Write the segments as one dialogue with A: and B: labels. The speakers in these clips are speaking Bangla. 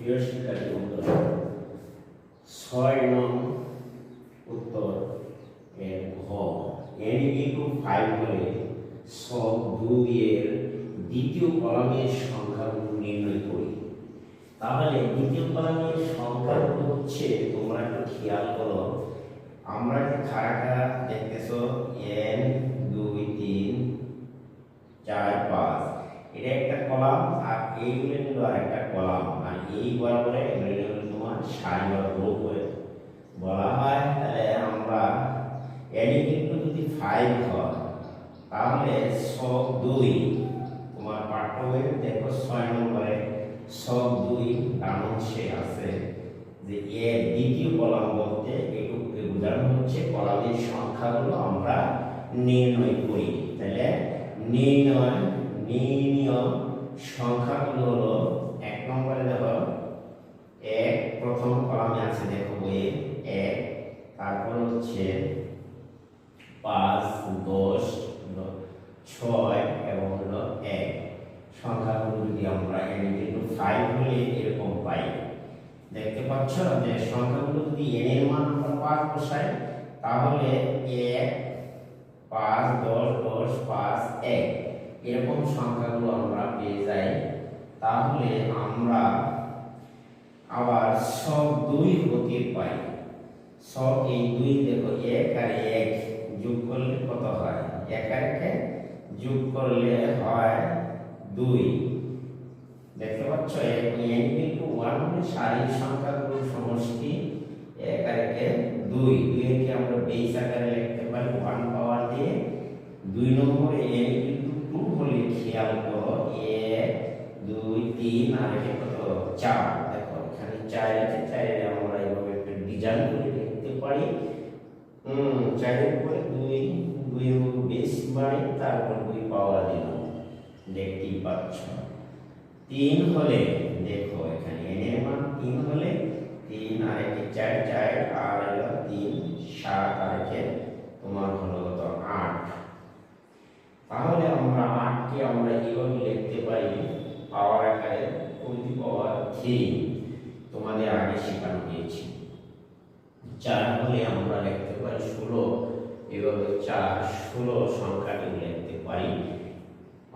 A: প্রিয় শিক্ষার্থী বন্ধুরা, 6 নং উত্তর এর ঘ n * 5 হলে সব 2 এর দ্বিতীয় কলামের সংখ্যাগুলো নির্ণয় করি। তাহলে দ্বিতীয় কলামের সংখ্যাগুলো হচ্ছে, তোমরা একটু খেয়াল করো, আমরা যে খাড়া দেখতেছো n 2 3 4 5, এটা একটা কলাম, আর এইগুলো হলো আরেকটা কলাম, আর এই বরাবরে এগুলো হলো তোমার সারি বা রো করে বলা হয়। তাহলে আমরা n = যদি 5 হয় তাহলে সব 2, তোমার পাঠ্য বইয়ে দেখো 6 নম্বরে সব 2 ডান অংশে আছে যে এর দ্বিতীয় কলাম বলতে এটুকুকে বোঝানো হচ্ছে কলামের সংখ্যাগুলো আমরা নির্ণয় করি। তাহলে নির্ণয় সংখ্যাগুলো হলো 1 নম্বরে দেখো 1 প্রথম কলামে আছে, দেখো বইয়ে 1, তারপর হচ্ছে 5 10 6 এবং হলো 1। সংখ্যাগুলো যদি আমরা n = 5 হলে এরকম পাই, দেখতে পাচ্ছ যে সংখ্যাগুলো যদি n এর মান আমরা 5 বসাই তাহলে 1 5 10 10 5 1 এরকম সংখ্যাগুলো আমরা পেয়ে যাই। তাহলে আমরা আবার সব 2 হতে পাই। সব এই 2 দেখো 1 আর 1 যোগ করলে কত হয়? 1 আর 1 যোগ করলে হয় 2। দেখতে পাচ্ছ n = 1 মানে সারির সংখ্যাগুলোর সমষ্টি 1 আর 1 2। 2 কে আমরা বেস আকারে লিখতে পারি 1 পাওয়ার দিয়ে। 2 নম্বরে n = 2 হলে খেয়াল করো 1 2 3 আর এটা কত 4। দেখো এখানে 4 আছে, 4 এর আমরা এইভাবে একটা ডিজাইন করে লিখতে পারি। 4 এর উপরে 2 2 এর বেস বাড়ি, তারপর 2 পাওয়ার দিলাম, দেখতেই পাচ্ছ। 3 হলে দেখো এখানে n এর মান 3 হলে 3 আর 1 4 4 আর হলো 3 7 আর 1 তোমার হলো কত 8। তাহলে আমরা 8 কে আমরা এইভাবে লিখতে পারি পাওয়ার আকারে 2^3, তোমাদের আগে শেখানো হয়েছে। 4 হলে আমরা লিখতে পারি 16, এভাবে 4 16 সংখ্যাটি লিখতে পারি,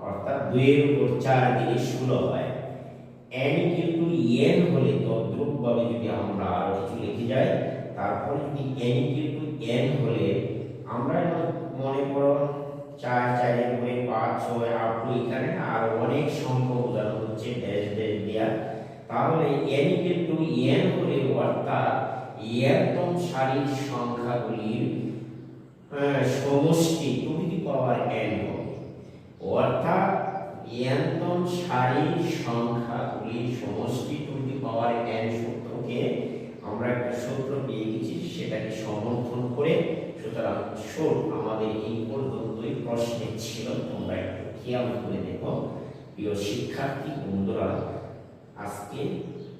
A: অর্থাৎ 2 এর উপর 4 দিলে 16 হয়। n = n হলে তদ্রূপ ভাবে যদি আমরা আরো কিছু লিখে যাই, তারপর যদি n = n হলে আমরা মনে করো 4 4 এর উপরে 5 6 8 এখানে আর অনেক সংখ্যা বোঝানো হচ্ছে ড্যাশ ড্যাশ দেয়া। তাহলে n = n হলে অর্থাৎ একদম সারির সংখ্যাগুলির সমষ্টি টু দি পাওয়ার n হবে, অর্থাৎ একদম সারির সংখ্যাগুলির সমষ্টি টু দি পাওয়ার n সূত্রকে আমরা একটা সূত্র পেয়ে গেছি, সেটাকে সমর্থন করে। সুতরাং আমাদের এই পর্যন্তই প্রশ্নে ছিল, তোমরা একটু খেয়াল করে দেখো। প্রিয় শিক্ষার্থী বন্ধুরা, আজকে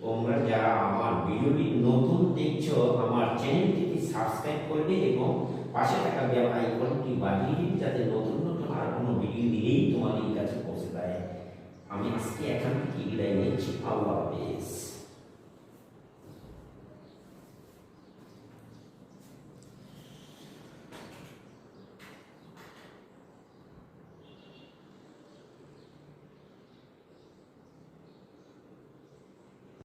A: তোমরা যারা আমার ভিডিওটি নতুন দেখছো, আমার চ্যানেলটিকে সাবস্ক্রাইব করবে এবং পাশে থাকা বেল আইকনটি বাজিয়ে দিবে, যাতে নতুন নতুন আর কোনো ভিডিও দিলেই তোমাদের কাছে পৌঁছে যায়। আমি আজকে এখান থেকে বিদায় নিচ্ছি। আল্লাহ হাফেজ।